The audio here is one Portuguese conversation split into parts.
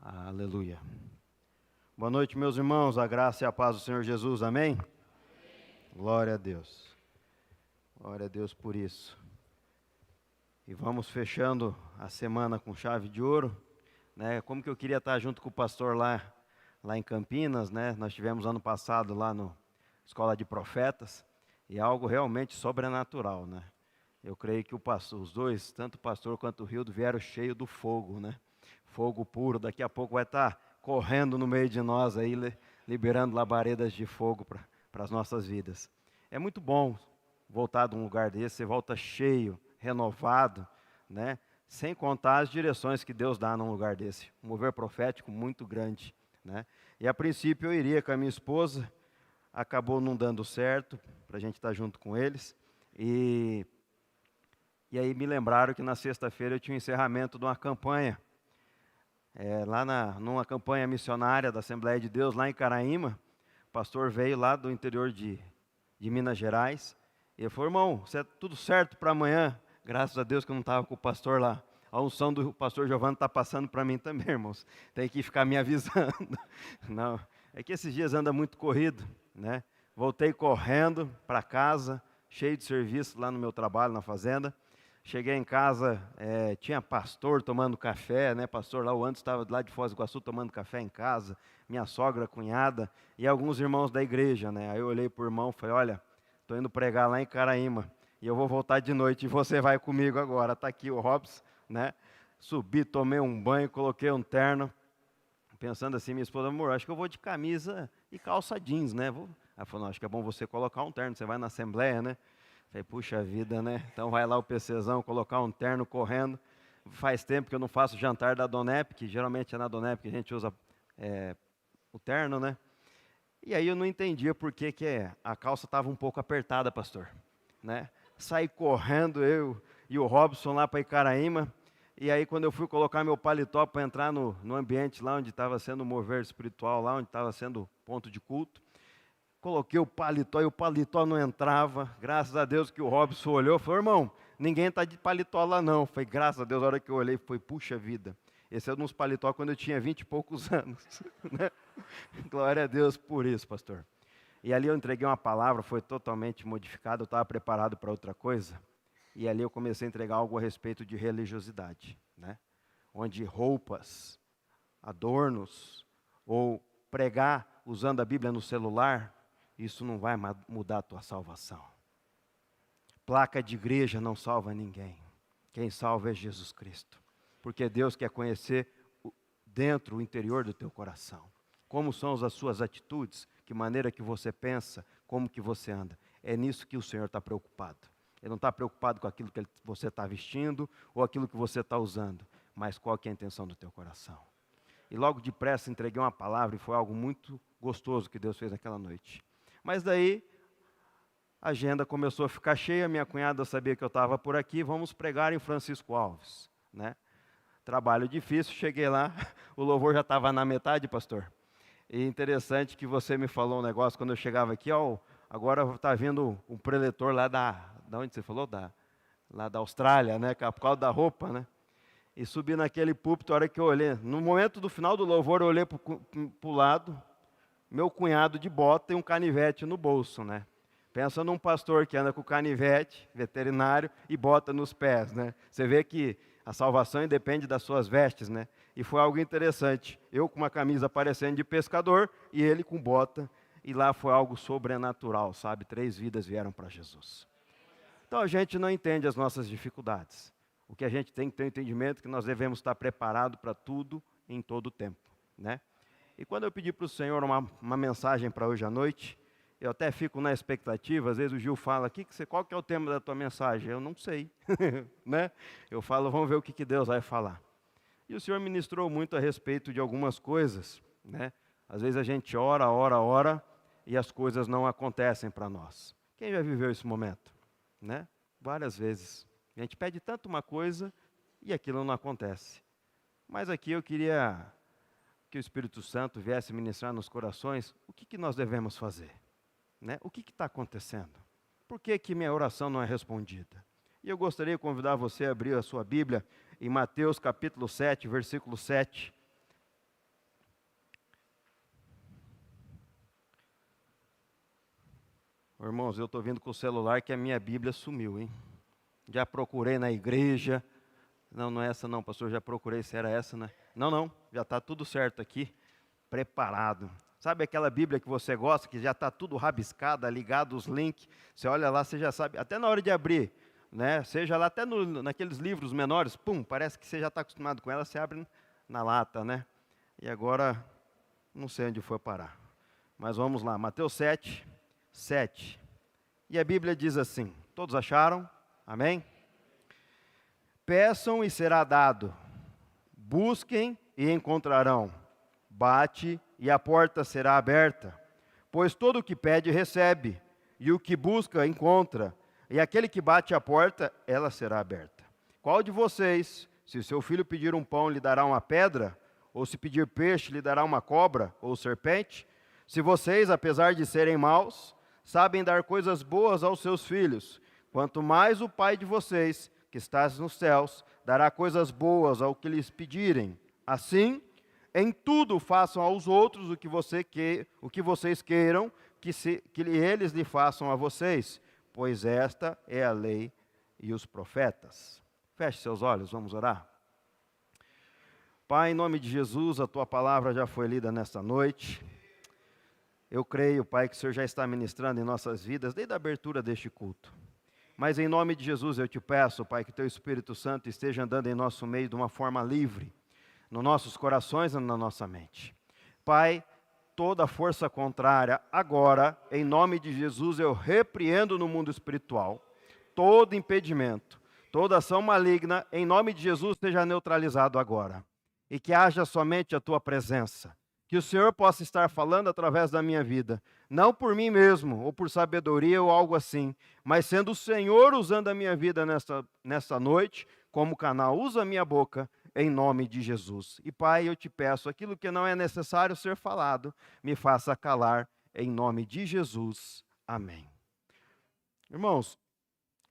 Aleluia. Boa noite, meus irmãos, a graça e a paz do Senhor Jesus, amém? Glória a Deus. Glória a Deus por isso. E vamos fechando a semana com chave de ouro, né? Como que eu queria estar junto com o pastor lá em Campinas, né? Nós tivemos ano passado lá no Escola de Profetas, e é algo realmente sobrenatural, né? Eu creio que os dois, tanto o pastor quanto o Rildo, vieram cheio do fogo, né? Fogo puro, daqui a pouco vai estar correndo no meio de nós aí, liberando labaredas de fogo para as nossas vidas. É muito bom voltar de um lugar desse, você volta cheio, renovado, né? Sem contar as direções que Deus dá num lugar desse. Um mover profético muito grande, né? E a princípio eu iria com a minha esposa, acabou não dando certo para a gente estar junto com eles. E aí me lembraram que na sexta-feira eu tinha o encerramento de uma campanha, numa campanha missionária da Assembleia de Deus, lá em Caraíma. O pastor veio lá do interior de Minas Gerais, e ele falou: irmão, você é tudo certo para amanhã? Graças a Deus que eu não estava com o pastor lá. A unção do pastor Giovanni está passando para mim também, irmãos. Tem que ficar me avisando. Não, é que esses dias anda muito corrido, né? Voltei correndo para casa, cheio de serviço lá no meu trabalho, na fazenda. Cheguei em casa, tinha pastor tomando café, né? Pastor lá, o Anderson estava lá de Foz do Iguaçu tomando café em casa, minha sogra, cunhada e alguns irmãos da igreja, né? Aí eu olhei para o irmão e falei: olha, estou indo pregar lá em Caraíma e eu vou voltar de noite e você vai comigo agora. Está aqui o Robson, né? Subi, tomei um banho, coloquei um terno, pensando assim, minha esposa: amor, acho que eu vou de camisa e calça jeans, né? Ela falou: não, acho que é bom você colocar um terno, você vai na assembleia, né? Falei: puxa vida, né? Então vai lá o PCzão, colocar um terno correndo. Faz tempo que eu não faço jantar da Donep, que geralmente é na Donep que a gente usa o terno, né? E aí eu não entendia por que a calça estava um pouco apertada, pastor, né? Saí correndo, eu e o Robson lá para Icaraíma. E aí quando eu fui colocar meu paletó para entrar no ambiente lá onde estava sendo o mover espiritual, lá onde estava sendo o ponto de culto, coloquei o paletó e o paletó não entrava. Graças a Deus que o Robson olhou e falou: irmão, ninguém está de paletó lá não. Foi graças a Deus, a hora que eu olhei, foi: puxa vida, esse é um dos paletó quando eu tinha 20 e poucos anos. Né? Glória a Deus por isso, pastor. E ali eu entreguei uma palavra, foi totalmente modificada, eu estava preparado para outra coisa. E ali eu comecei a entregar algo a respeito de religiosidade, né? Onde roupas, adornos, ou pregar usando a Bíblia no celular, isso não vai mudar a tua salvação. Placa de igreja não salva ninguém. Quem salva é Jesus Cristo. Porque Deus quer conhecer dentro, o interior do teu coração. Como são as suas atitudes, que maneira que você pensa, como que você anda. É nisso que o Senhor está preocupado. Ele não está preocupado com aquilo que você está vestindo ou aquilo que você está usando, mas qual que é a intenção do teu coração. E logo depressa entreguei uma palavra e foi algo muito gostoso que Deus fez naquela noite. Mas daí a agenda começou a ficar cheia, minha cunhada sabia que eu estava por aqui, vamos pregar em Francisco Alves, né? Trabalho difícil, cheguei lá, o louvor já estava na metade, pastor. E interessante que você me falou um negócio quando eu chegava aqui: ó, agora está vindo um preletor lá da onde você falou? Lá da Austrália, né? Por causa da roupa, né? E subi naquele púlpito, a hora que eu olhei, no momento do final do louvor, eu olhei para o lado, meu cunhado de bota e um canivete no bolso, né? Pensa num pastor que anda com canivete, veterinário, e bota nos pés, né? Você vê que a salvação independe das suas vestes, né? E foi algo interessante. Eu com uma camisa parecendo de pescador e ele com bota. E lá foi algo sobrenatural, sabe? 3 vidas vieram para Jesus. Então a gente não entende as nossas dificuldades. O que a gente tem que ter entendimento é que nós devemos estar preparados para tudo em todo o tempo, né? E quando eu pedi para o Senhor uma mensagem para hoje à noite, eu até fico na expectativa. Às vezes o Gil fala: qual que é o tema da tua mensagem? Eu não sei, né? Eu falo: vamos ver o que Deus vai falar. E o Senhor ministrou muito a respeito de algumas coisas, né? Às vezes a gente ora, e as coisas não acontecem para nós. Quem já viveu esse momento? Né? Várias vezes. A gente pede tanto uma coisa e aquilo não acontece. Mas aqui eu queria que o Espírito Santo viesse ministrar nos corações o que nós devemos fazer. Né? O que está acontecendo? Por que minha oração não é respondida? E eu gostaria de convidar você a abrir a sua Bíblia em Mateus capítulo 7, versículo 7. Irmãos, eu estou vindo com o celular que a minha Bíblia sumiu, hein? Já procurei na igreja. Não, não é essa não, pastor, já procurei se era essa, né? Não, não, já está tudo certo aqui, preparado. Sabe aquela Bíblia que você gosta, que já está tudo rabiscada, ligado os links, você olha lá, você já sabe, até na hora de abrir, né? Seja lá até naqueles livros menores, pum, parece que você já está acostumado com ela, você abre na lata, né? E agora, não sei onde foi parar. Mas vamos lá, Mateus 7, 7. E a Bíblia diz assim, todos acharam? Amém? Peçam e será dado, busquem e encontrarão, bate e a porta será aberta. Pois todo o que pede recebe, e o que busca encontra, e aquele que bate a porta, ela será aberta. Qual de vocês, se seu filho pedir um pão, lhe dará uma pedra? Ou se pedir peixe, lhe dará uma cobra ou serpente? Se vocês, apesar de serem maus, sabem dar coisas boas aos seus filhos, quanto mais o Pai de vocês, que está nos céus, dará coisas boas ao que lhes pedirem. Assim, em tudo façam aos outros o que vocês queiram que eles lhe façam a vocês, pois esta é a lei e os profetas. Feche seus olhos, vamos orar. Pai, em nome de Jesus, a Tua palavra já foi lida nesta noite. Eu creio, Pai, que o Senhor já está ministrando em nossas vidas desde a abertura deste culto. Mas em nome de Jesus eu te peço, Pai, que Teu Espírito Santo esteja andando em nosso meio de uma forma livre, nos nossos corações e na nossa mente. Pai, toda força contrária, agora, em nome de Jesus, eu repreendo no mundo espiritual todo impedimento, toda ação maligna, em nome de Jesus, seja neutralizado agora. E que haja somente a Tua presença. Que o Senhor possa estar falando através da minha vida, não por mim mesmo, ou por sabedoria ou algo assim, mas sendo o Senhor usando a minha vida nesta noite, como canal, usa a minha boca, em nome de Jesus. E Pai, eu te peço, aquilo que não é necessário ser falado, me faça calar, em nome de Jesus. Amém. Irmãos,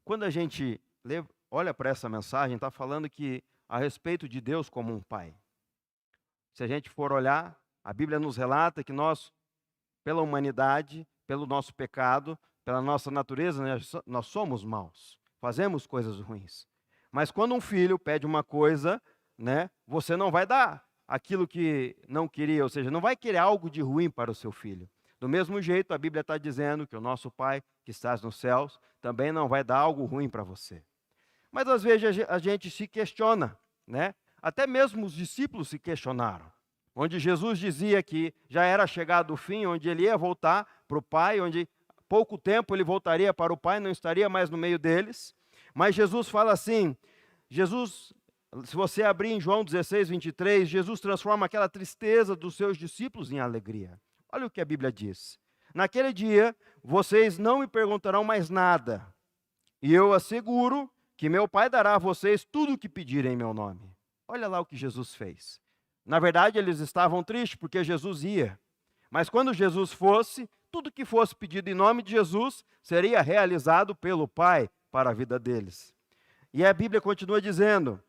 quando a gente olha para essa mensagem, está falando que a respeito de Deus como um Pai. Se a gente for olhar, a Bíblia nos relata que nós, pela humanidade, pelo nosso pecado, pela nossa natureza, nós somos maus, fazemos coisas ruins. Mas quando um filho pede uma coisa, né, você não vai dar aquilo que não queria, ou seja, não vai querer algo de ruim para o seu filho. Do mesmo jeito, a Bíblia está dizendo que o nosso Pai, que estás nos céus, também não vai dar algo ruim para você. Mas às vezes a gente se questiona, né? Até mesmo os discípulos se questionaram. Onde Jesus dizia que já era chegado o fim, onde ele ia voltar para o Pai, onde pouco tempo ele voltaria para o Pai, não estaria mais no meio deles. Mas Jesus fala assim, se você abrir em João 16, 23, Jesus transforma aquela tristeza dos seus discípulos em alegria. Olha o que a Bíblia diz. Naquele dia, vocês não me perguntarão mais nada, e eu asseguro que meu Pai dará a vocês tudo o que pedirem em meu nome. Olha lá o que Jesus fez. Na verdade, eles estavam tristes porque Jesus ia. Mas quando Jesus fosse, tudo que fosse pedido em nome de Jesus seria realizado pelo Pai para a vida deles. E a Bíblia continua dizendo,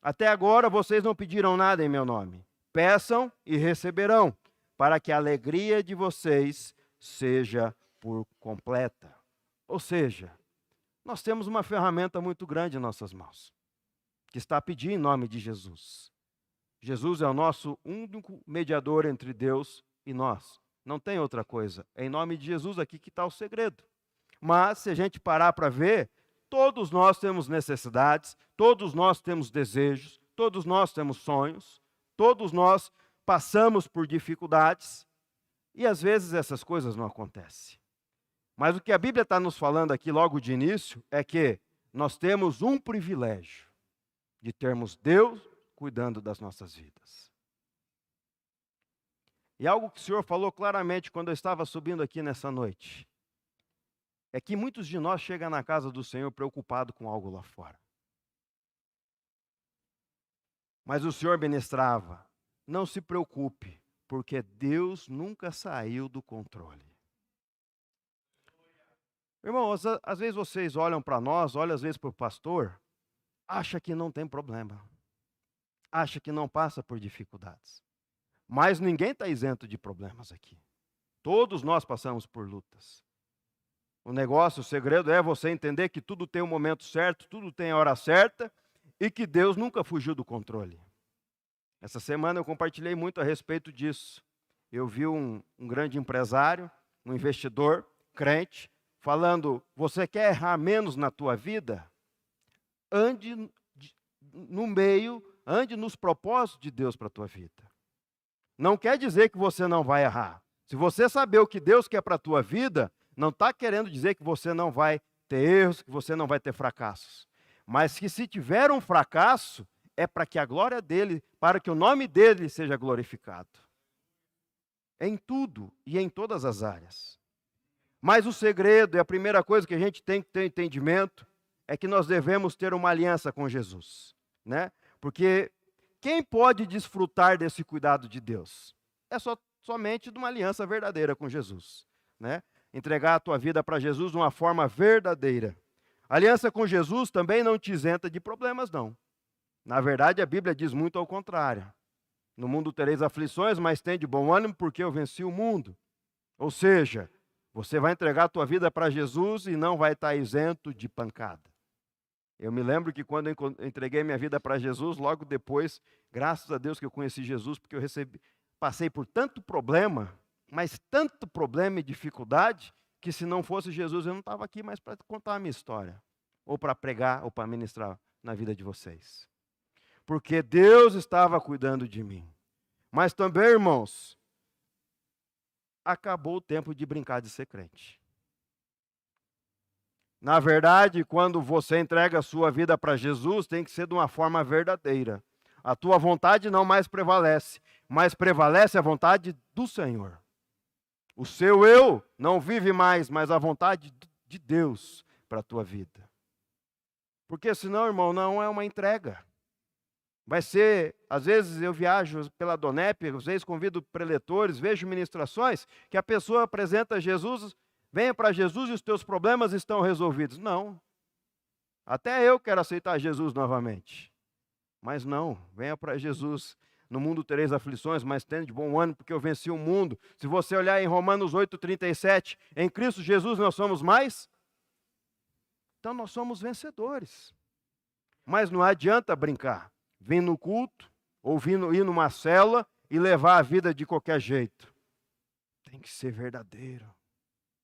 até agora vocês não pediram nada em meu nome. Peçam e receberão, para que a alegria de vocês seja por completa. Ou seja, nós temos uma ferramenta muito grande em nossas mãos, que está a pedir em nome de Jesus. Jesus é o nosso único mediador entre Deus e nós. Não tem outra coisa. É em nome de Jesus aqui que está o segredo. Mas, se a gente parar para ver, todos nós temos necessidades, todos nós temos desejos, todos nós temos sonhos, todos nós passamos por dificuldades, e às vezes essas coisas não acontecem. Mas o que a Bíblia está nos falando aqui logo de início é que nós temos um privilégio de termos Deus cuidando das nossas vidas. E algo que o Senhor falou claramente quando eu estava subindo aqui nessa noite, é que muitos de nós chegam na casa do Senhor preocupados com algo lá fora. Mas o Senhor ministrava, não se preocupe, porque Deus nunca saiu do controle. Irmão, às vezes vocês olham para nós, olham às vezes para o pastor, acha que não tem problema. Acha que não passa por dificuldades. Mas ninguém está isento de problemas aqui. Todos nós passamos por lutas. O negócio, o segredo é você entender que tudo tem o momento certo, tudo tem a hora certa e que Deus nunca fugiu do controle. Essa semana eu compartilhei muito a respeito disso. Eu vi um grande empresário, um investidor, crente, falando: você quer errar menos na tua vida? Ande no meio, ande nos propósitos de Deus para a tua vida. Não quer dizer que você não vai errar. Se você saber o que Deus quer para a tua vida, não está querendo dizer que você não vai ter erros, que você não vai ter fracassos. Mas que se tiver um fracasso, é para que a glória dele, para que o nome dele seja glorificado. Em tudo e em todas as áreas. Mas o segredo, e a primeira coisa que a gente tem que ter entendimento, é que nós devemos ter uma aliança com Jesus, né? Porque quem pode desfrutar desse cuidado de Deus? É somente de uma aliança verdadeira com Jesus, né? Entregar a tua vida para Jesus de uma forma verdadeira. A aliança com Jesus também não te isenta de problemas, não. Na verdade, a Bíblia diz muito ao contrário. No mundo tereis aflições, mas tende bom ânimo, porque eu venci o mundo. Ou seja, você vai entregar a tua vida para Jesus e não vai estar isento de pancada. Eu me lembro que quando eu entreguei minha vida para Jesus, logo depois, graças a Deus que eu conheci Jesus, porque eu passei por tanto problema, mas tanto problema e dificuldade, que se não fosse Jesus, eu não estava aqui mais para contar a minha história, ou para pregar, ou para ministrar na vida de vocês. Porque Deus estava cuidando de mim. Mas também, irmãos, acabou o tempo de brincar de ser crente. Na verdade, quando você entrega a sua vida para Jesus, tem que ser de uma forma verdadeira. A tua vontade não mais prevalece, mas prevalece a vontade do Senhor. O seu eu não vive mais, mas a vontade de Deus para a tua vida. Porque senão, irmão, não é uma entrega. Vai ser, às vezes eu viajo pela Donep, às vezes convido preletores, vejo ministrações, que a pessoa apresenta Jesus, venha para Jesus e os teus problemas estão resolvidos. Não. Até eu quero aceitar Jesus novamente. Mas não, venha para Jesus. No mundo tereis aflições, mas tende de bom ânimo, porque eu venci o mundo. Se você olhar em Romanos 8,37, em Cristo Jesus nós somos mais? Então nós somos vencedores. Mas não adianta brincar. Vir no culto, ou ir numa cela e levar a vida de qualquer jeito. Tem que ser verdadeiro.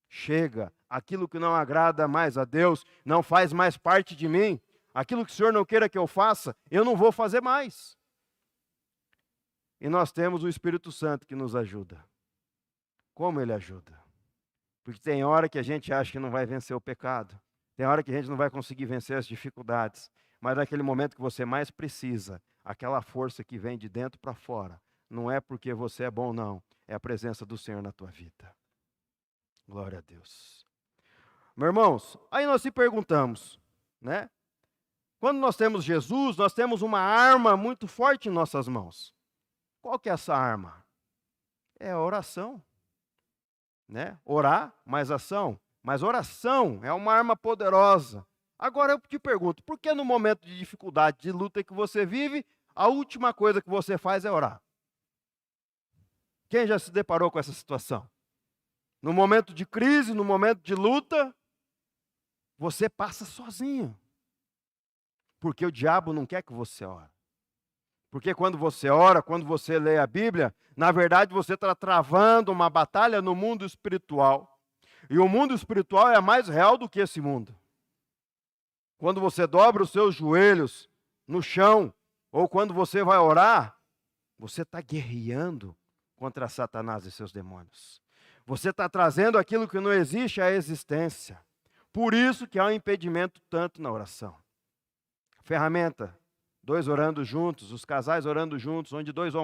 Chega, aquilo que não agrada mais a Deus, não faz mais parte de mim. Aquilo que o Senhor não queira que eu faça, eu não vou fazer mais. E nós temos o Espírito Santo que nos ajuda. Como ele ajuda? Porque tem hora que a gente acha que não vai vencer o pecado. Tem hora que a gente não vai conseguir vencer as dificuldades. Mas naquele momento que você mais precisa, aquela força que vem de dentro para fora, não é porque você é bom, não. É a presença do Senhor na tua vida. Glória a Deus. Meus irmãos, aí nós se perguntamos, né? Quando nós temos Jesus, nós temos uma arma muito forte em nossas mãos. Qual que é essa arma? É a oração. Né? Orar, mais ação. Mas oração é uma arma poderosa. Agora eu te pergunto, por que no momento de dificuldade, de luta que você vive, a última coisa que você faz é orar? Quem já se deparou com essa situação? No momento de crise, no momento de luta, você passa sozinho. Porque o diabo não quer que você ore. Porque quando você ora, quando você lê a Bíblia, na verdade você está travando uma batalha no mundo espiritual. E o mundo espiritual é mais real do que esse mundo. Quando você dobra os seus joelhos no chão, ou quando você vai orar, você está guerreando contra Satanás e seus demônios. Você está trazendo aquilo que não existe à existência. Por isso que há um impedimento tanto na oração. Ferramenta, 2 orando juntos, os casais orando juntos, onde dois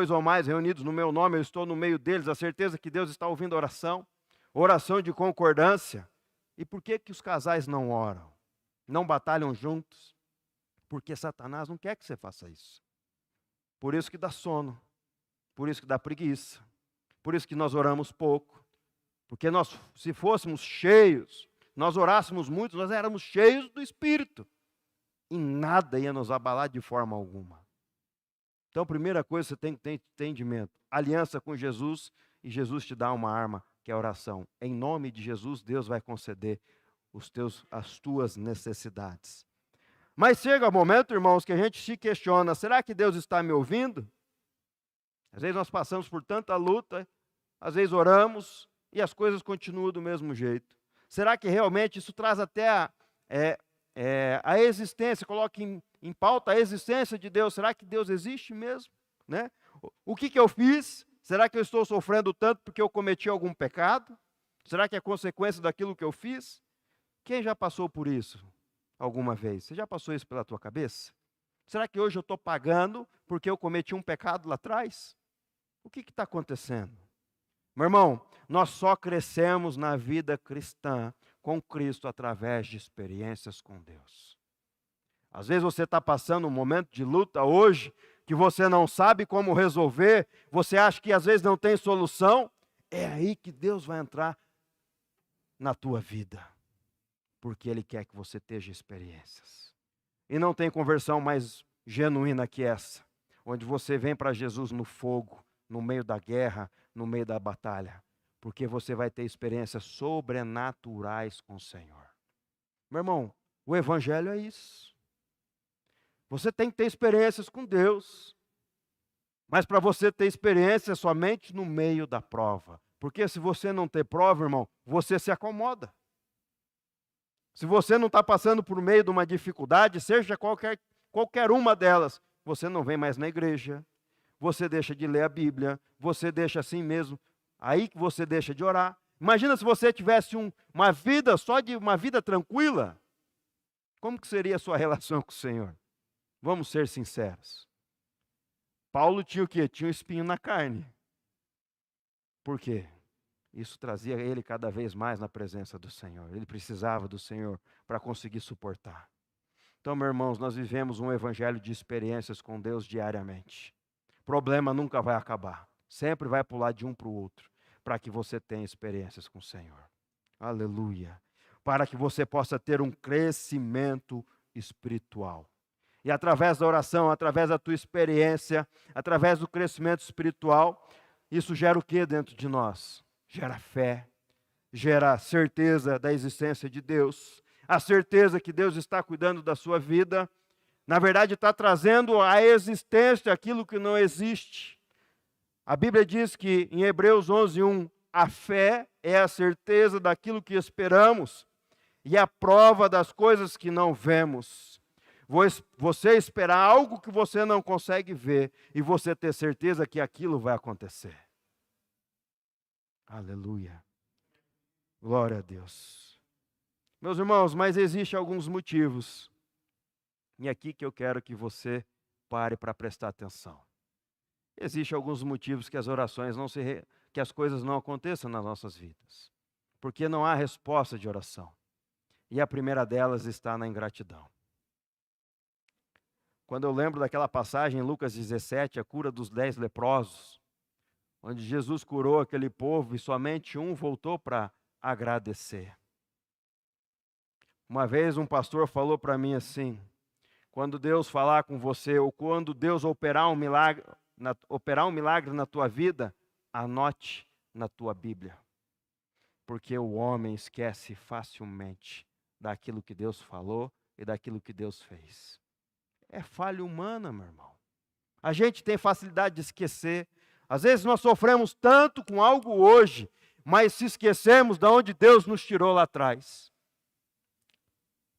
ou mais reunidos no meu nome, eu estou no meio deles, a certeza que Deus está ouvindo a oração. Oração de concordância. E por que os casais não oram? Não batalham juntos? Porque Satanás não quer que você faça isso. Por isso que dá sono. Por isso que dá preguiça. Por isso que nós oramos pouco. Porque nós, se fôssemos cheios, nós orássemos muito, nós éramos cheios do Espírito. E nada ia nos abalar de forma alguma. Então, a primeira coisa, você tem que ter entendimento. Aliança com Jesus, e Jesus te dá uma arma que é a oração. Em nome de Jesus, Deus vai conceder as tuas necessidades. Mas chega o momento, irmãos, que a gente se questiona, será que Deus está me ouvindo? Às vezes nós passamos por tanta luta, às vezes oramos e as coisas continuam do mesmo jeito. Será que realmente isso traz até a existência, coloca em pauta a existência de Deus? Será que Deus existe mesmo? Né? O que eu fiz? Será que eu estou sofrendo tanto porque eu cometi algum pecado? Será que é consequência daquilo que eu fiz? Quem já passou por isso alguma vez? Você já passou isso pela tua cabeça? Será que hoje eu estou pagando porque eu cometi um pecado lá atrás? O que está acontecendo? Meu irmão, nós só crescemos na vida cristã com Cristo através de experiências com Deus. Às vezes você está passando um momento de luta hoje, que você não sabe como resolver, você acha que às vezes não tem solução, é aí que Deus vai entrar na tua vida. Porque Ele quer que você tenha experiências. E não tem conversão mais genuína que essa, onde você vem para Jesus no fogo, no meio da guerra, no meio da batalha, porque você vai ter experiências sobrenaturais com o Senhor. Meu irmão, o Evangelho é isso. Você tem que ter experiências com Deus, mas para você ter experiência somente no meio da prova, porque se você não ter prova, irmão, você se acomoda. Se você não está passando por meio de uma dificuldade, seja qualquer uma delas, você não vem mais na igreja, você deixa de ler a Bíblia, você deixa assim mesmo, aí que você deixa de orar. Imagina se você tivesse uma vida só de uma vida tranquila, como que seria a sua relação com o Senhor? Vamos ser sinceros. Paulo tinha o quê? Tinha um espinho na carne. Por quê? Isso trazia ele cada vez mais na presença do Senhor. Ele precisava do Senhor para conseguir suportar. Então, meus irmãos, nós vivemos um evangelho de experiências com Deus diariamente. O problema nunca vai acabar. Sempre vai pular de um para o outro, para que você tenha experiências com o Senhor. Aleluia. Para que você possa ter um crescimento espiritual. E através da oração, através da tua experiência, através do crescimento espiritual, isso gera o que dentro de nós? Gera fé, gera certeza da existência de Deus, a certeza que Deus está cuidando da sua vida. Na verdade, está trazendo à existência aquilo que não existe. A Bíblia diz que em Hebreus 11:1, a fé é a certeza daquilo que esperamos e a prova das coisas que não vemos. Você esperar algo que você não consegue ver e você ter certeza que aquilo vai acontecer. Aleluia. Glória a Deus. Meus irmãos, mas existem alguns motivos. E aqui que eu quero que você pare para prestar atenção. Existem alguns motivos que as orações que as coisas não aconteçam nas nossas vidas. Porque não há resposta de oração. E a primeira delas está na ingratidão. Quando eu lembro daquela passagem em Lucas 17, a cura dos 10 leprosos, onde Jesus curou aquele povo e somente um voltou para agradecer. Uma vez um pastor falou para mim assim: quando Deus falar com você, ou quando Deus operar um milagre na tua vida, anote na tua Bíblia. Porque o homem esquece facilmente daquilo que Deus falou e daquilo que Deus fez. É falha humana, meu irmão. A gente tem facilidade de esquecer. Às vezes nós sofremos tanto com algo hoje, mas se esquecemos de onde Deus nos tirou lá atrás.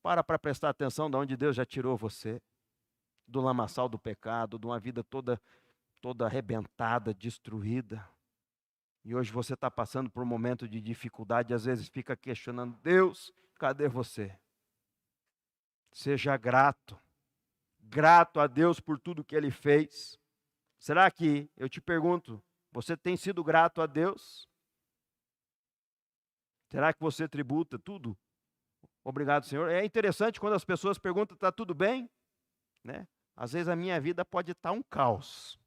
Para prestar atenção de onde Deus já tirou você. Do lamaçal do pecado, de uma vida toda arrebentada, destruída. E hoje você está passando por um momento de dificuldade, às vezes fica questionando: Deus, cadê você? Seja grato. Grato a Deus por tudo que Ele fez. Será que, eu te pergunto, você tem sido grato a Deus? Será que você tributa tudo? Obrigado, Senhor. É interessante quando as pessoas perguntam: está tudo bem? Né? Às vezes a minha vida pode estar um caos,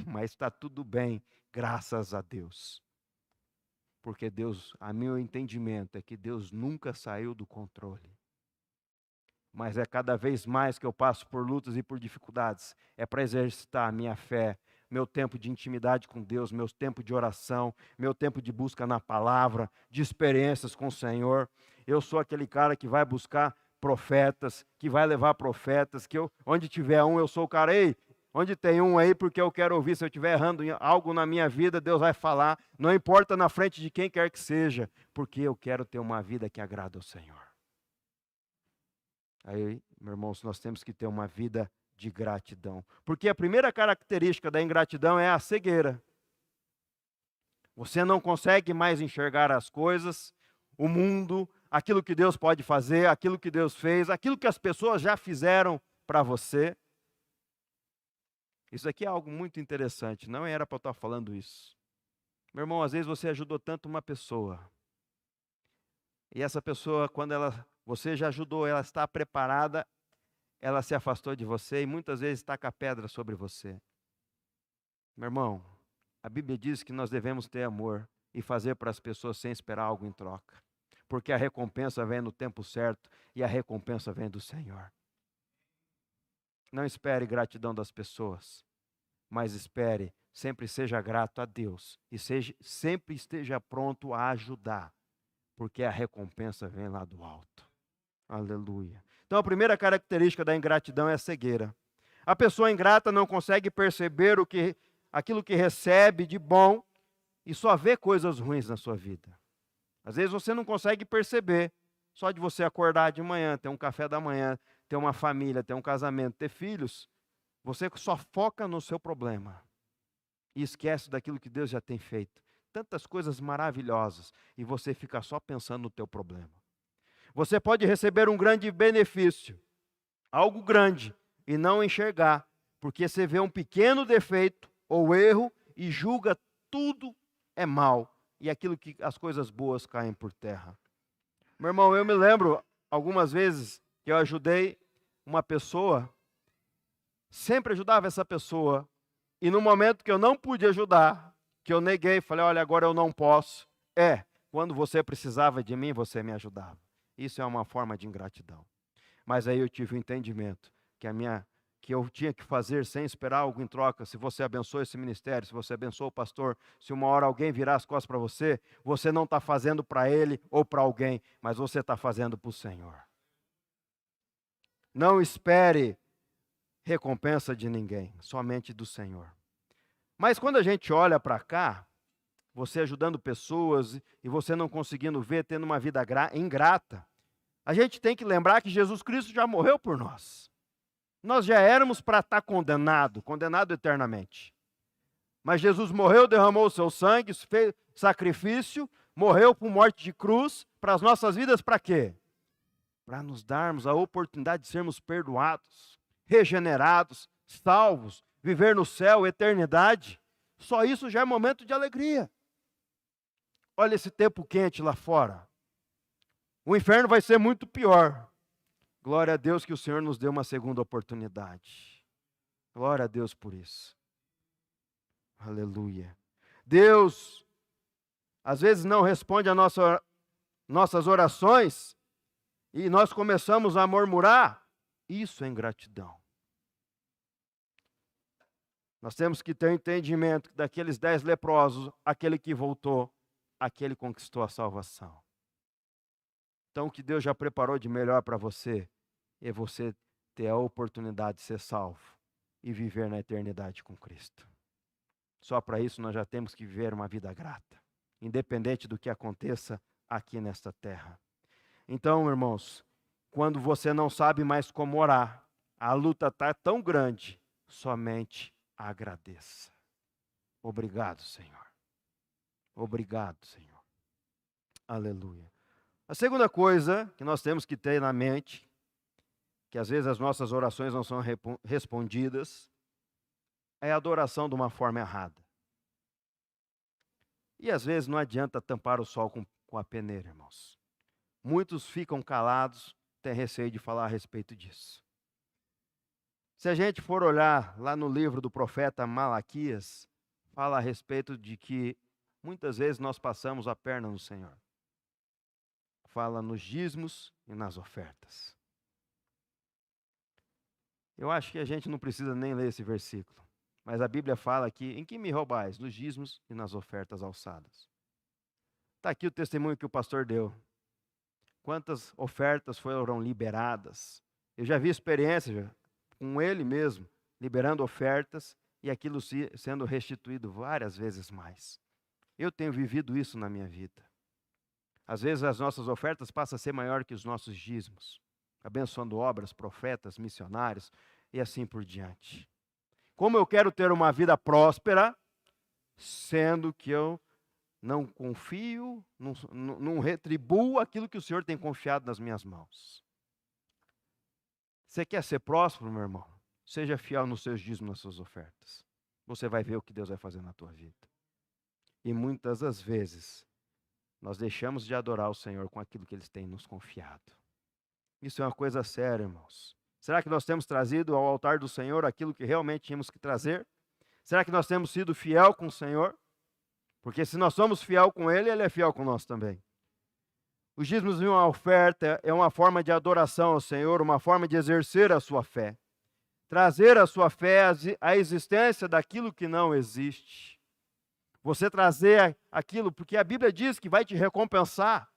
mas está tudo bem, graças a Deus. Porque Deus, a meu entendimento, é que Deus nunca saiu do controle. Mas é cada vez mais que eu passo por lutas e por dificuldades, é para exercitar a minha fé, meu tempo de intimidade com Deus, meu tempo de oração, meu tempo de busca na palavra, de experiências com o Senhor. Eu sou aquele cara que vai buscar profetas, que vai levar profetas, onde tiver um, eu sou o cara, ei, onde tem um aí, porque eu quero ouvir, se eu estiver errando em algo na minha vida, Deus vai falar, não importa na frente de quem quer que seja, porque eu quero ter uma vida que agrada ao Senhor. Aí, meus irmãos, nós temos que ter uma vida de gratidão. Porque a primeira característica da ingratidão é a cegueira. Você não consegue mais enxergar as coisas, o mundo, aquilo que Deus pode fazer, aquilo que Deus fez, aquilo que as pessoas já fizeram para você. Isso aqui é algo muito interessante, não era para eu estar falando isso. Meu irmão, às vezes você ajudou tanto uma pessoa, e essa pessoa, quando você já ajudou, ela está preparada, ela se afastou de você e muitas vezes taca a pedra sobre você. Meu irmão, a Bíblia diz que nós devemos ter amor e fazer para as pessoas sem esperar algo em troca. Porque a recompensa vem no tempo certo e a recompensa vem do Senhor. Não espere gratidão das pessoas, mas espere, sempre seja grato a Deus e sempre esteja pronto a ajudar, porque a recompensa vem lá do alto. Aleluia. Então a primeira característica da ingratidão é a cegueira. A pessoa ingrata não consegue perceber aquilo que recebe de bom e só vê coisas ruins na sua vida. Às vezes você não consegue perceber, só de você acordar de manhã, ter um café da manhã, ter uma família, ter um casamento, ter filhos, você só foca no seu problema e esquece daquilo que Deus já tem feito. Tantas coisas maravilhosas e você fica só pensando no teu problema. Você pode receber um grande benefício, algo grande, e não enxergar, porque você vê um pequeno defeito ou erro e julga tudo é mal, e aquilo que as coisas boas caem por terra. Meu irmão, eu me lembro algumas vezes que eu ajudei uma pessoa, sempre ajudava essa pessoa, e no momento que eu não pude ajudar, que eu neguei, falei, olha, agora eu não posso, quando você precisava de mim, você me ajudava. Isso é uma forma de ingratidão. Mas aí eu tive o entendimento que eu tinha que fazer sem esperar algo em troca. Se você abençoa esse ministério, se você abençoa o pastor, se uma hora alguém virar as costas para você, você não está fazendo para ele ou para alguém, mas você está fazendo para o Senhor. Não espere recompensa de ninguém, somente do Senhor. Mas quando a gente olha para cá, você ajudando pessoas e você não conseguindo ver, tendo uma vida ingrata, a gente tem que lembrar que Jesus Cristo já morreu por nós. Nós já éramos para estar condenado eternamente. Mas Jesus morreu, derramou o seu sangue, fez sacrifício, morreu por morte de cruz, para as nossas vidas para quê? Para nos darmos a oportunidade de sermos perdoados, regenerados, salvos, viver no céu, eternidade. Só isso já é momento de alegria. Olha esse tempo quente lá fora. O inferno vai ser muito pior. Glória a Deus que o Senhor nos deu uma segunda oportunidade. Glória a Deus por isso. Aleluia. Deus, às vezes, não responde a nossas orações e nós começamos a murmurar. Isso é ingratidão. Nós temos que ter entendimento daqueles 10 leprosos, aquele que voltou, aquele conquistou a salvação. Então, o que Deus já preparou de melhor para você é você ter a oportunidade de ser salvo e viver na eternidade com Cristo. Só para isso nós já temos que viver uma vida grata, independente do que aconteça aqui nesta terra. Então, irmãos, quando você não sabe mais como orar, a luta está tão grande, somente agradeça. Obrigado, Senhor. Obrigado, Senhor. Aleluia. A segunda coisa que nós temos que ter na mente, que às vezes as nossas orações não são respondidas, é a adoração de uma forma errada. E às vezes não adianta tampar o sol com a peneira, irmãos. Muitos ficam calados, têm receio de falar a respeito disso. Se a gente for olhar lá no livro do profeta Malaquias, fala a respeito de que muitas vezes nós passamos a perna no Senhor. Fala nos dízimos e nas ofertas. Eu acho que a gente não precisa nem ler esse versículo. Mas a Bíblia fala aqui, em que me roubais? Nos dízimos e nas ofertas alçadas. Está aqui o testemunho que o pastor deu. Quantas ofertas foram liberadas? Eu já vi experiência com ele mesmo, liberando ofertas e aquilo sendo restituído várias vezes mais. Eu tenho vivido isso na minha vida. Às vezes as nossas ofertas passam a ser maior que os nossos dízimos, abençoando obras, profetas, missionários e assim por diante. Como eu quero ter uma vida próspera, sendo que eu não confio, não retribuo aquilo que o Senhor tem confiado nas minhas mãos. Você quer ser próspero, meu irmão? Seja fiel nos seus dízimos, nas suas ofertas. Você vai ver o que Deus vai fazer na tua vida. E muitas das vezes, nós deixamos de adorar o Senhor com aquilo que Ele tem nos confiado. Isso é uma coisa séria, irmãos. Será que nós temos trazido ao altar do Senhor aquilo que realmente tínhamos que trazer? Será que nós temos sido fiel com o Senhor? Porque se nós somos fiel com Ele, Ele é fiel com nós também. Os dízimos e uma oferta é uma forma de adoração ao Senhor, uma forma de exercer a sua fé. Trazer a sua fé à existência daquilo que não existe. Você trazer aquilo, porque a Bíblia diz que vai te recompensar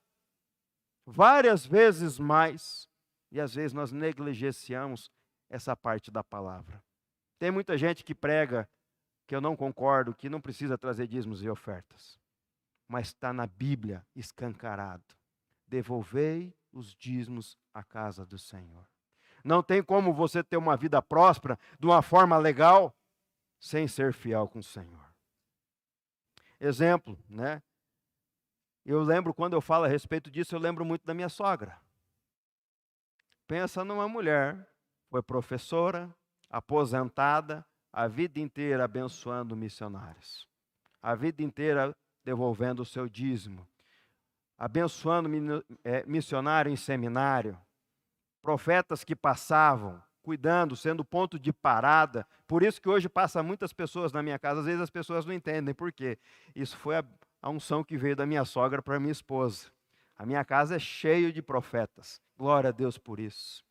várias vezes mais. E às vezes nós negligenciamos essa parte da palavra. Tem muita gente que prega, que eu não concordo, que não precisa trazer dízimos e ofertas. Mas está na Bíblia escancarado. Devolvei os dízimos à casa do Senhor. Não tem como você ter uma vida próspera de uma forma legal sem ser fiel com o Senhor. Exemplo, né? Eu lembro, quando eu falo a respeito disso, eu lembro muito da minha sogra. Pensa numa mulher, foi professora, aposentada, a vida inteira abençoando missionários. A vida inteira devolvendo o seu dízimo. Abençoando missionário em seminário. Profetas que passavam, cuidando, sendo ponto de parada. Por isso que hoje passa muitas pessoas na minha casa. Às vezes as pessoas não entendem por quê. Isso foi a unção que veio da minha sogra para minha esposa. A minha casa é cheia de profetas. Glória a Deus por isso.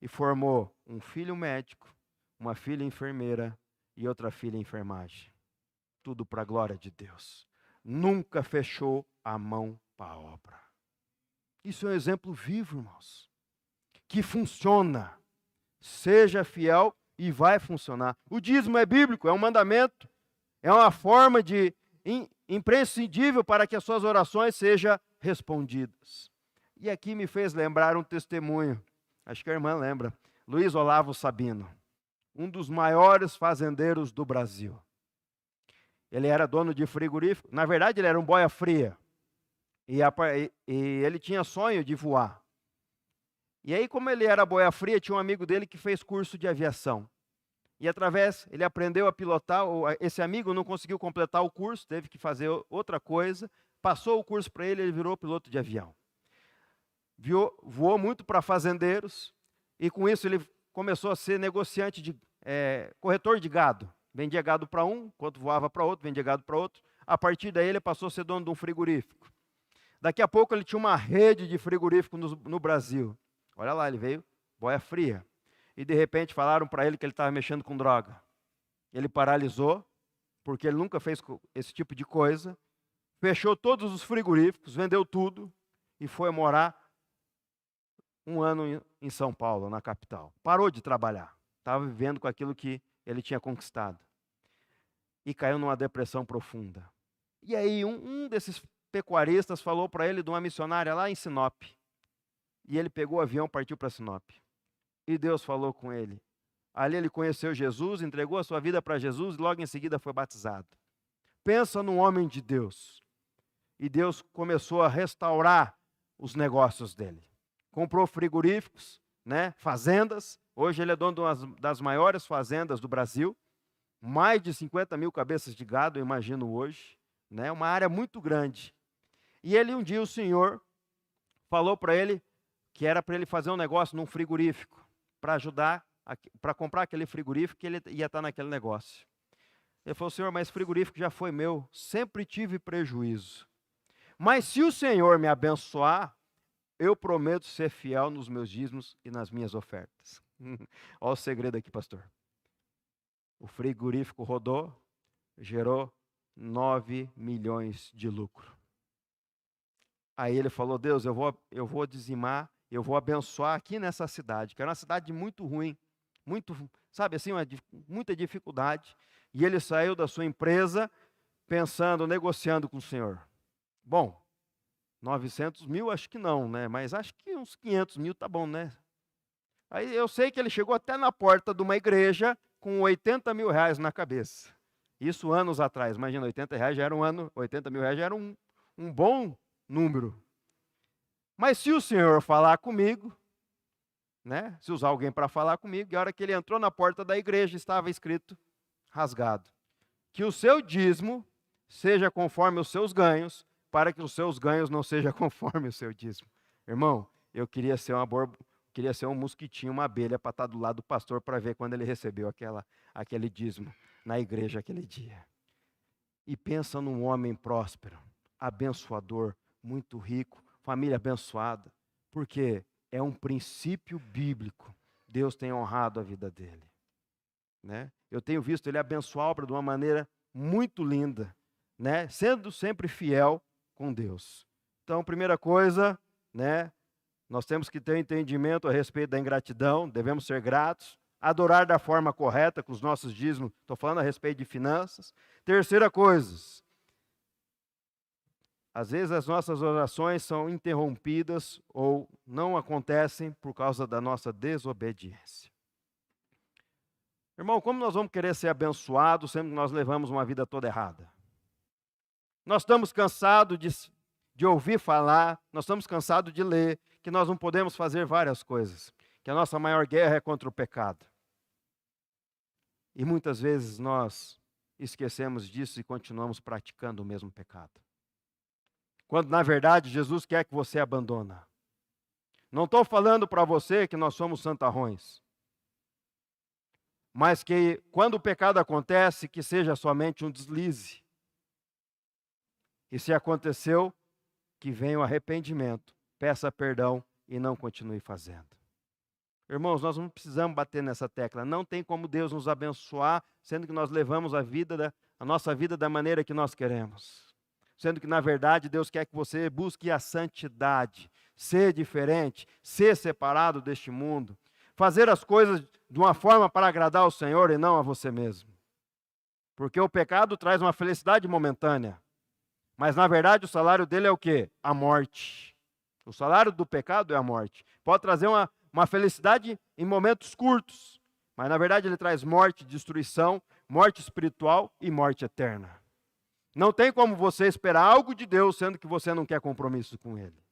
E formou um filho médico, uma filha enfermeira e outra filha em enfermagem. Tudo para a glória de Deus. Nunca fechou a mão para a obra. Isso é um exemplo vivo, irmãos. Que funciona. Seja fiel e vai funcionar. O dízimo é bíblico, é um mandamento. É uma forma de imprescindível para que as suas orações sejam respondidas. E aqui me fez lembrar um testemunho. Acho que a irmã lembra. Luiz Olavo Sabino, um dos maiores fazendeiros do Brasil. Ele era dono de frigorífico. Na verdade, ele era um boia fria. E ele tinha sonho de voar. E aí, como ele era boia fria, tinha um amigo dele que fez curso de aviação. E ele aprendeu a pilotar. Esse amigo não conseguiu completar o curso, teve que fazer outra coisa. Passou o curso para ele, ele virou piloto de avião. Voou muito para fazendeiros. E com isso ele começou a ser negociante corretor de gado. Vendia gado para um, enquanto voava para outro, vendia gado para outro. A partir daí ele passou a ser dono de um frigorífico. Daqui a pouco ele tinha uma rede de frigorífico no Brasil. Olha lá, ele veio, boia fria. E de repente falaram para ele que ele estava mexendo com droga. Ele paralisou, porque ele nunca fez esse tipo de coisa. Fechou todos os frigoríficos, vendeu tudo e foi morar um ano em São Paulo, na capital. Parou de trabalhar. Estava vivendo com aquilo que ele tinha conquistado. E caiu numa depressão profunda. E aí um desses pecuaristas falou para ele de uma missionária lá em Sinop. E ele pegou o avião e partiu para Sinop. E Deus falou com ele. Ali ele conheceu Jesus, entregou a sua vida para Jesus e logo em seguida foi batizado. Pensa num homem de Deus. E Deus começou a restaurar os negócios dele. Comprou frigoríficos, fazendas. Hoje ele é dono das maiores fazendas do Brasil. Mais de 50 mil cabeças de gado, eu imagino hoje. Uma área muito grande. E um dia o Senhor falou para ele que era para ele fazer um negócio num frigorífico, para ajudar, para comprar aquele frigorífico que ele ia estar naquele negócio. Ele falou: Senhor, mas frigorífico já foi meu, sempre tive prejuízo. Mas se o Senhor me abençoar, eu prometo ser fiel nos meus dízimos e nas minhas ofertas. Olha o segredo aqui, pastor. O frigorífico rodou, gerou 9 milhões de lucro. Aí ele falou, Deus, eu vou dizimar, eu vou abençoar aqui nessa cidade, que era uma cidade muito ruim, muito, sabe assim, muita dificuldade. E ele saiu da sua empresa pensando, negociando com o Senhor. Bom, 900 mil acho que não, né? Mas acho que uns 500 mil tá bom, né? Aí eu sei que ele chegou até na porta de uma igreja com 80 mil reais na cabeça. Isso anos atrás, imagina, 80 reais já era um ano, 80 mil reais já era um bom número. Mas se o Senhor falar comigo, né? Se usar alguém para falar comigo, e a hora que ele entrou na porta da igreja, estava escrito, rasgado, que o seu dízimo seja conforme os seus ganhos, para que os seus ganhos não sejam conforme o seu dízimo. Irmão, eu queria ser um mosquitinho, uma abelha, para estar do lado do pastor para ver quando ele recebeu aquele dízimo na igreja aquele dia. E pensa num homem próspero, abençoador, muito rico, família abençoada, porque é um princípio bíblico. Deus tem honrado a vida dele. Né? Eu tenho visto ele abençoar a obra de uma maneira muito linda, né? Sendo sempre fiel com Deus. Então, primeira coisa, né? Nós temos que ter entendimento a respeito da ingratidão, devemos ser gratos, adorar da forma correta com os nossos dízimos, estou falando a respeito de finanças. Terceira coisa, às vezes as nossas orações são interrompidas ou não acontecem por causa da nossa desobediência. Irmão, como nós vamos querer ser abençoados sendo que nós levamos uma vida toda errada? Nós estamos cansados de ouvir falar, nós estamos cansados de ler, que nós não podemos fazer várias coisas, que a nossa maior guerra é contra o pecado. E muitas vezes nós esquecemos disso e continuamos praticando o mesmo pecado. Quando, na verdade, Jesus quer que você abandone. Não estou falando para você que nós somos santarrões, mas que quando o pecado acontece, que seja somente um deslize. E se aconteceu, que venha o arrependimento, peça perdão e não continue fazendo. Irmãos, nós não precisamos bater nessa tecla. Não tem como Deus nos abençoar, sendo que nós levamos a nossa vida da maneira que nós queremos. Sendo que, na verdade, Deus quer que você busque a santidade, ser diferente, ser separado deste mundo, fazer as coisas de uma forma para agradar ao Senhor e não a você mesmo. Porque o pecado traz uma felicidade momentânea. Mas, na verdade, o salário dele é o quê? A morte. O salário do pecado é a morte. Pode trazer uma felicidade em momentos curtos, mas, na verdade, ele traz morte, destruição, morte espiritual e morte eterna. Não tem como você esperar algo de Deus, sendo que você não quer compromisso com Ele.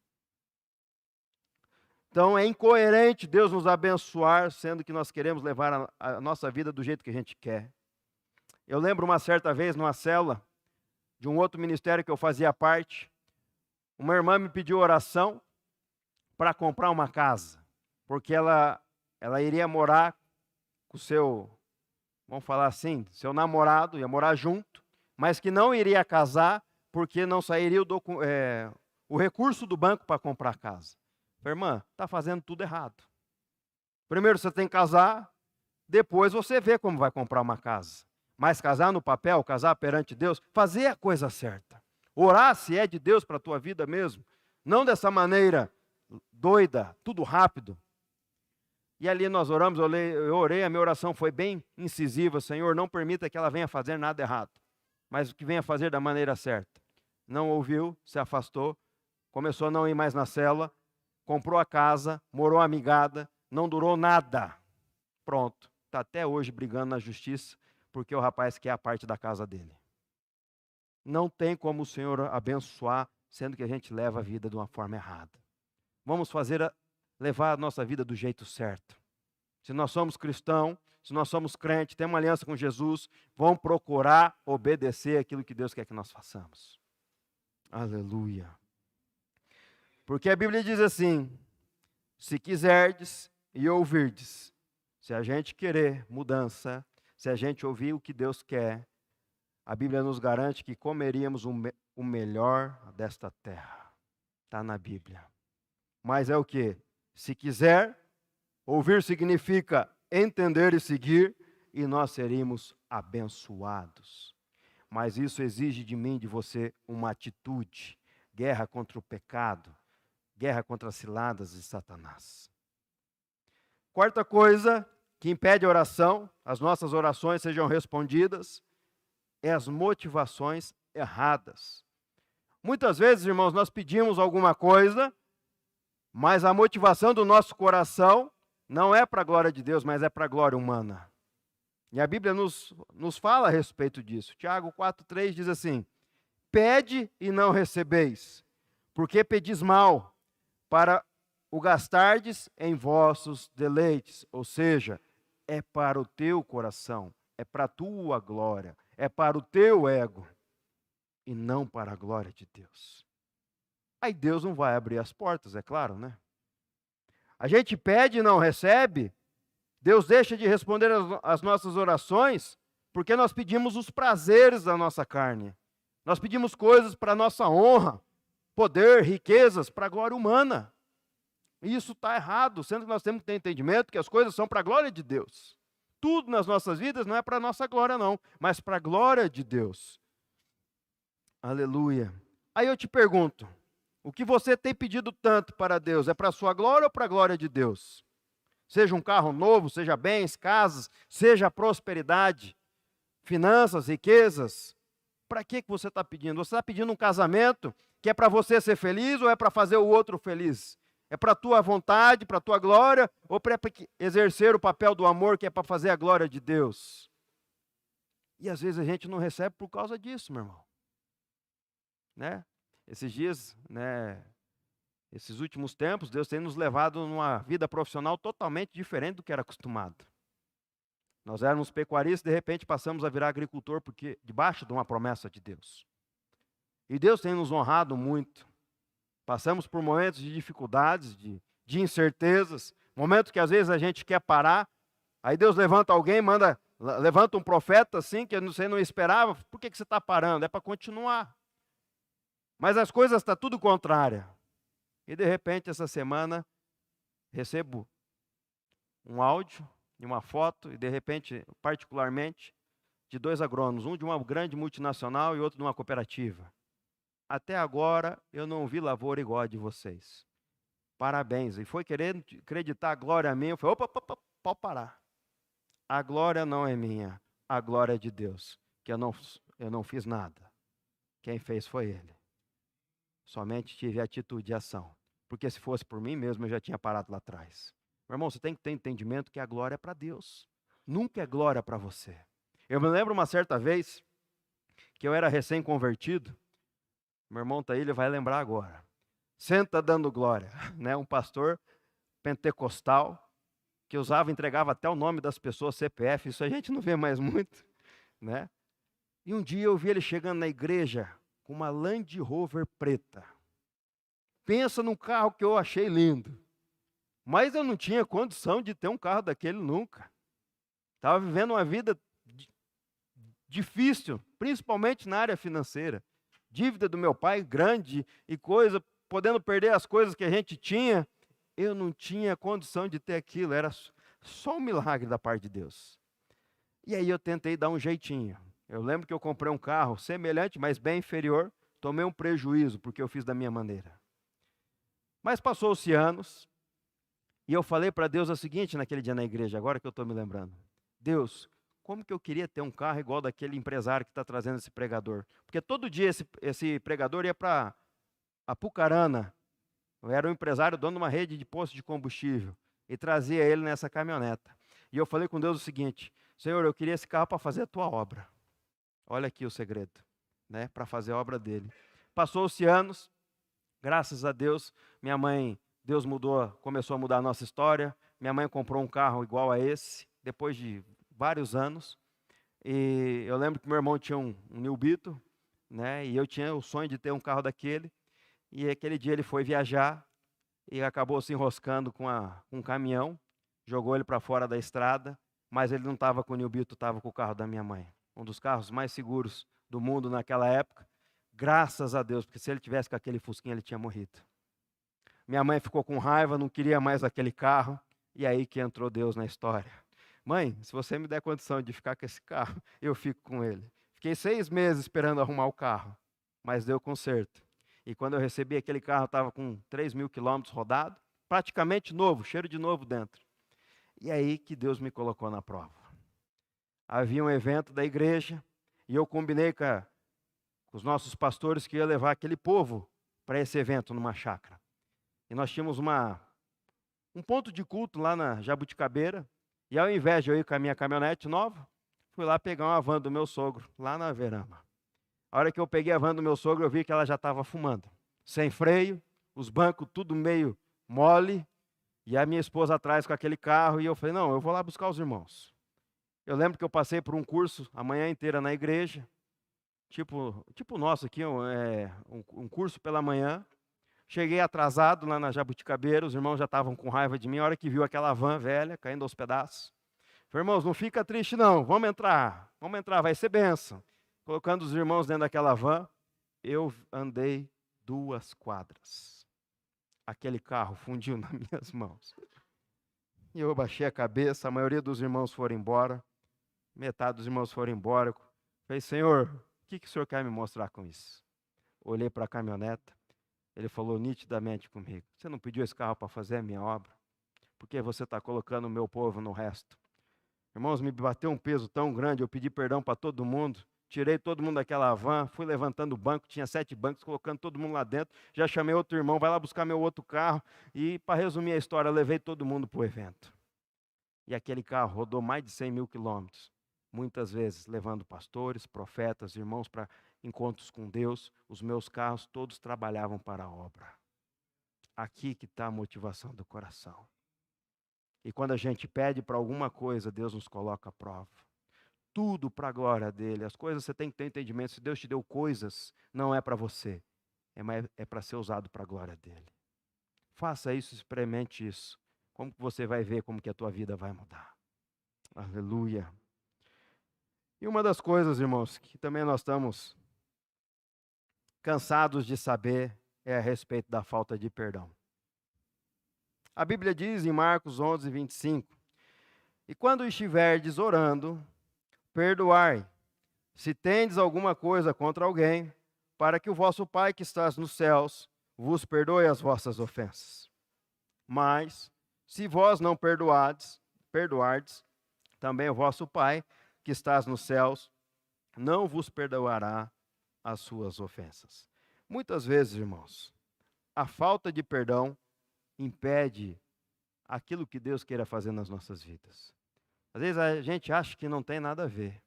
Então, é incoerente Deus nos abençoar, sendo que nós queremos levar a nossa vida do jeito que a gente quer. Eu lembro uma certa vez, numa célula, de um outro ministério que eu fazia parte, uma irmã me pediu oração para comprar uma casa, porque ela iria morar com o seu, vamos falar assim, seu namorado, ia morar junto, mas que não iria casar porque não sairia o recurso do banco para comprar a casa. Falei, irmã, está fazendo tudo errado. Primeiro você tem que casar, depois você vê como vai comprar uma casa. Mas casar no papel, casar perante Deus, fazer a coisa certa. Orar se é de Deus para a tua vida mesmo. Não dessa maneira tudo rápido. E ali nós oramos, eu orei, a minha oração foi bem incisiva. Senhor, não permita que ela venha fazer nada errado, mas que venha fazer da maneira certa. Não ouviu, se afastou, começou a não ir mais na célula, comprou a casa, morou amigada, não durou nada. Pronto, está até hoje brigando na justiça, porque o rapaz quer a parte da casa dele. Não tem como o Senhor abençoar, sendo que a gente leva a vida de uma forma errada. Vamos levar a nossa vida do jeito certo. Se nós somos cristãos, se nós somos crentes, temos uma aliança com Jesus, vamos procurar obedecer aquilo que Deus quer que nós façamos. Aleluia. Porque a Bíblia diz assim, se quiserdes e ouvirdes, se a gente querer mudança, se a gente ouvir o que Deus quer, a Bíblia nos garante que comeríamos o melhor desta terra. Está na Bíblia. Mas é o quê? Se quiser, ouvir significa entender e seguir, e nós seríamos abençoados. Mas isso exige de mim, de você, uma atitude. Guerra contra o pecado, guerra contra as ciladas de Satanás. Quarta coisa que impede a oração, as nossas orações sejam respondidas, é as motivações erradas. Muitas vezes, irmãos, nós pedimos alguma coisa, mas a motivação do nosso coração não é para a glória de Deus, mas é para a glória humana. E a Bíblia nos fala a respeito disso. Tiago 4,3 diz assim: pede e não recebeis, porque pedis mal, para o gastardes em vossos deleites. Ou seja, é para o teu coração, é para a tua glória, é para o teu ego, e não para a glória de Deus. Aí Deus não vai abrir as portas, é claro, né? A gente pede e não recebe, Deus deixa de responder as nossas orações, porque nós pedimos os prazeres da nossa carne. Nós pedimos coisas para a nossa honra, poder, riquezas, para a glória humana. E isso está errado, sendo que nós temos que ter entendimento que as coisas são para a glória de Deus. Tudo nas nossas vidas não é para a nossa glória, não, mas para a glória de Deus. Aleluia. Aí eu te pergunto, o que você tem pedido tanto para Deus, é para a sua glória ou para a glória de Deus? Seja um carro novo, seja bens, casas, seja prosperidade, finanças, riquezas. Para que você está pedindo? Você está pedindo um casamento que é para você ser feliz ou é para fazer o outro feliz? É para a tua vontade, para a tua glória, ou para exercer o papel do amor que é para fazer a glória de Deus? E às vezes a gente não recebe por causa disso, meu irmão. Né? Esses dias, né, esses últimos tempos, Deus tem nos levado numa vida profissional totalmente diferente do que era acostumado. Nós éramos pecuaristas, de repente passamos a virar agricultor, porque debaixo de uma promessa de Deus. E Deus tem nos honrado muito. Passamos por momentos de dificuldades, de incertezas, momentos que às vezes a gente quer parar, aí Deus levanta alguém, levanta um profeta assim, que você não esperava, por que você está parando? É para continuar. Mas as coisas estão tudo contrárias. E de repente, essa semana, recebo um áudio e uma foto, e de repente, particularmente, de 2 agrônomos, um de uma grande multinacional e outro de uma cooperativa. Até agora, eu não vi lavoura igual a de vocês. Parabéns. E foi querendo acreditar a glória a mim, eu falei, opa, pode parar. A glória não é minha, a glória é de Deus, que eu não fiz nada. Quem fez foi Ele. Somente tive atitude e ação. Porque se fosse por mim mesmo, eu já tinha parado lá atrás. Meu irmão, você tem que ter entendimento que a glória é para Deus. Nunca é glória para você. Eu me lembro uma certa vez que eu era recém-convertido. Meu irmão está aí, ele vai lembrar agora. Senta dando glória. Né? Um pastor pentecostal que entregava até o nome das pessoas, CPF. Isso a gente não vê mais muito. Né? E um dia eu vi ele chegando na igreja com uma Land Rover preta. Pensa num carro que eu achei lindo. Mas eu não tinha condição de ter um carro daquele nunca. Estava vivendo uma vida difícil, principalmente na área financeira. Dívida do meu pai grande e coisa, podendo perder as coisas que a gente tinha. Eu não tinha condição de ter aquilo, era só um milagre da parte de Deus. E aí eu tentei dar um jeitinho. Eu lembro que eu comprei um carro semelhante, mas bem inferior. Tomei um prejuízo, porque eu fiz da minha maneira. Mas passou-se anos, e eu falei para Deus o seguinte naquele dia na igreja, agora que eu estou me lembrando. Deus, como que eu queria ter um carro igual daquele empresário que está trazendo esse pregador? Porque todo dia esse pregador ia para Apucarana. Eu era um empresário, dono de uma rede de postos de combustível, e trazia ele nessa caminhoneta. E eu falei com Deus o seguinte, Senhor, eu queria esse carro para fazer a tua obra. Olha aqui o segredo, né? Para fazer a obra dele. Passou-se anos, graças a Deus, Deus começou a mudar a nossa história. Minha mãe comprou um carro igual a esse, depois de vários anos. E eu lembro que meu irmão tinha um New Beetle, né? E eu tinha o sonho de ter um carro daquele. E aquele dia ele foi viajar e acabou se enroscando com um caminhão, jogou ele para fora da estrada, mas ele não estava com o New Beetle, estava com o carro da minha mãe. Um dos carros mais seguros do mundo naquela época. Graças a Deus, porque se ele tivesse com aquele fusquinha, ele tinha morrido. Minha mãe ficou com raiva, não queria mais aquele carro, e aí que entrou Deus na história. mãe, se você me der condição de ficar com esse carro, eu fico com ele. Fiquei 6 meses esperando arrumar o carro, mas deu conserto. E quando eu recebi aquele carro, estava com 3.000 quilômetros rodado, praticamente novo, cheiro de novo dentro. E aí que Deus me colocou na prova. Havia um evento da igreja, e eu combinei com os nossos pastores que ia levar aquele povo para esse evento numa chácara. E nós tínhamos um ponto de culto lá na Jabuticabeira, e ao invés de eu ir com a minha caminhonete nova, fui lá pegar uma van do meu sogro, lá na Verama. A hora que eu peguei a van do meu sogro, eu vi que ela já estava fumando. Sem freio, os bancos tudo meio mole, e a minha esposa atrás com aquele carro, e eu falei, não, eu vou lá buscar os irmãos. Eu lembro que eu passei por um curso a manhã inteira na igreja, tipo o nosso aqui, um curso pela manhã. Cheguei atrasado lá na Jabuticabeira, os irmãos já estavam com raiva de mim, a hora que viu aquela van velha caindo aos pedaços. Falei, irmãos, não fica triste não, vamos entrar, vai ser bênção. Colocando os irmãos dentro daquela van, eu andei 2 quadras. Aquele carro fundiu nas minhas mãos. E eu baixei a cabeça, a maioria dos irmãos foram embora, metade dos irmãos foram embora. Falei, Senhor, o que o Senhor quer me mostrar com isso? Olhei para a caminhoneta, ele falou nitidamente comigo, você não pediu esse carro para fazer a minha obra? Porque você está colocando o meu povo no resto. Irmãos, me bateu um peso tão grande, eu pedi perdão para todo mundo, tirei todo mundo daquela van, fui levantando o banco, tinha 7 bancos, colocando todo mundo lá dentro, já chamei outro irmão, vai lá buscar meu outro carro, e para resumir a história, eu levei todo mundo para o evento. E aquele carro rodou mais de 100.000 quilômetros, muitas vezes levando pastores, profetas, irmãos para encontros com Deus. Os meus carros todos trabalhavam para a obra. Aqui que está a motivação do coração. E quando a gente pede para alguma coisa, Deus nos coloca à prova. Tudo para a glória dele. As coisas você tem que ter entendimento. Se Deus te deu coisas, não é para você. É para ser usado para a glória dele. Faça isso, experimente isso. Como que você vai ver como que a tua vida vai mudar. Aleluia. E uma das coisas, irmãos, que também nós estamos cansados de saber é a respeito da falta de perdão. A Bíblia diz em Marcos 11, 25, e quando estiverdes orando, perdoai, se tendes alguma coisa contra alguém, para que o vosso Pai que estás nos céus vos perdoe as vossas ofensas. Mas, se vós não perdoardes, também o vosso Pai que estás nos céus não vos perdoará as suas ofensas. Muitas vezes, irmãos, a falta de perdão impede aquilo que Deus queira fazer nas nossas vidas. Às vezes a gente acha que não tem nada a ver,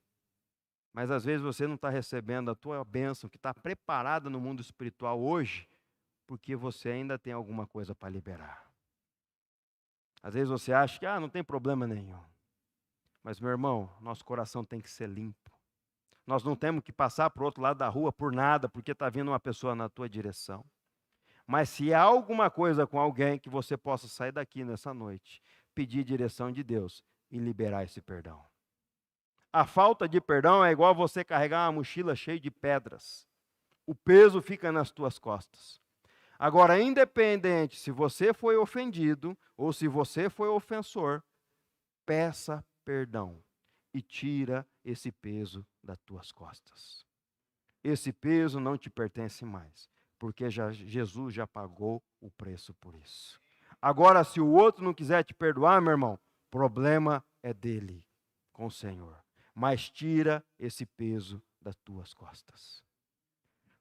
mas às vezes você não está recebendo a tua bênção que está preparada no mundo espiritual hoje, porque você ainda tem alguma coisa para liberar. Às vezes você acha que não tem problema nenhum. Mas, meu irmão, nosso coração tem que ser limpo. Nós não temos que passar para o outro lado da rua por nada, porque está vindo uma pessoa na tua direção. Mas se há alguma coisa com alguém, que você possa sair daqui nessa noite, pedir direção de Deus e liberar esse perdão. A falta de perdão é igual você carregar uma mochila cheia de pedras. O peso fica nas tuas costas. Agora, independente se você foi ofendido ou se você foi ofensor, peça perdão e tira esse peso das tuas costas. Esse peso não te pertence mais, porque Jesus já pagou o preço por isso. Agora, se o outro não quiser te perdoar, meu irmão, problema é dele com o Senhor. Mas tira esse peso das tuas costas.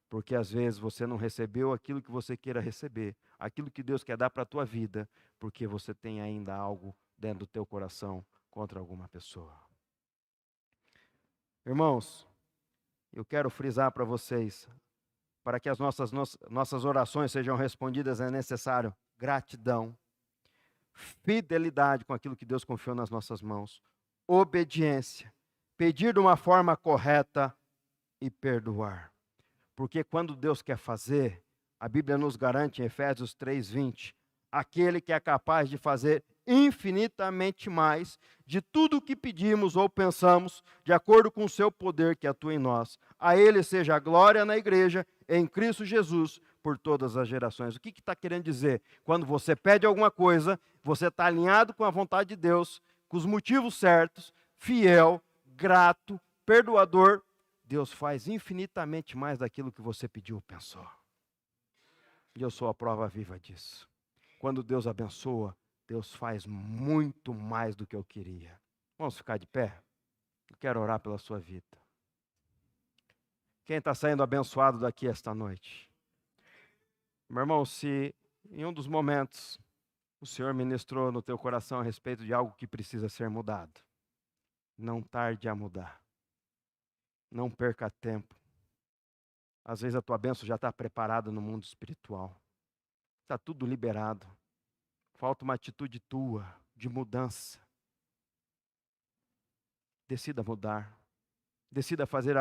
Porque às vezes você não recebeu aquilo que você queira receber, aquilo que Deus quer dar para a tua vida, porque você tem ainda algo dentro do teu coração contra alguma pessoa. Irmãos, eu quero frisar para vocês, para que as nossas orações sejam respondidas, é necessário gratidão, fidelidade com aquilo que Deus confiou nas nossas mãos, obediência, pedir de uma forma correta e perdoar. Porque quando Deus quer fazer, a Bíblia nos garante em Efésios 3:20, aquele que é capaz de fazer infinitamente mais de tudo o que pedimos ou pensamos, de acordo com o seu poder que atua em nós. A Ele seja a glória na igreja, em Cristo Jesus, por todas as gerações. O que está querendo dizer? Quando você pede alguma coisa, você está alinhado com a vontade de Deus, com os motivos certos, fiel, grato, perdoador, Deus faz infinitamente mais daquilo que você pediu ou pensou. E eu sou a prova viva disso. Quando Deus abençoa, Deus faz muito mais do que eu queria. Vamos ficar de pé? Eu quero orar pela sua vida. Quem está saindo abençoado daqui esta noite? Meu irmão, se em um dos momentos o Senhor ministrou no teu coração a respeito de algo que precisa ser mudado, não tarde a mudar. Não perca tempo. Às vezes a tua bênção já está preparada no mundo espiritual. Está tudo liberado. Falta uma atitude tua de mudança. Decida mudar. Decida fazer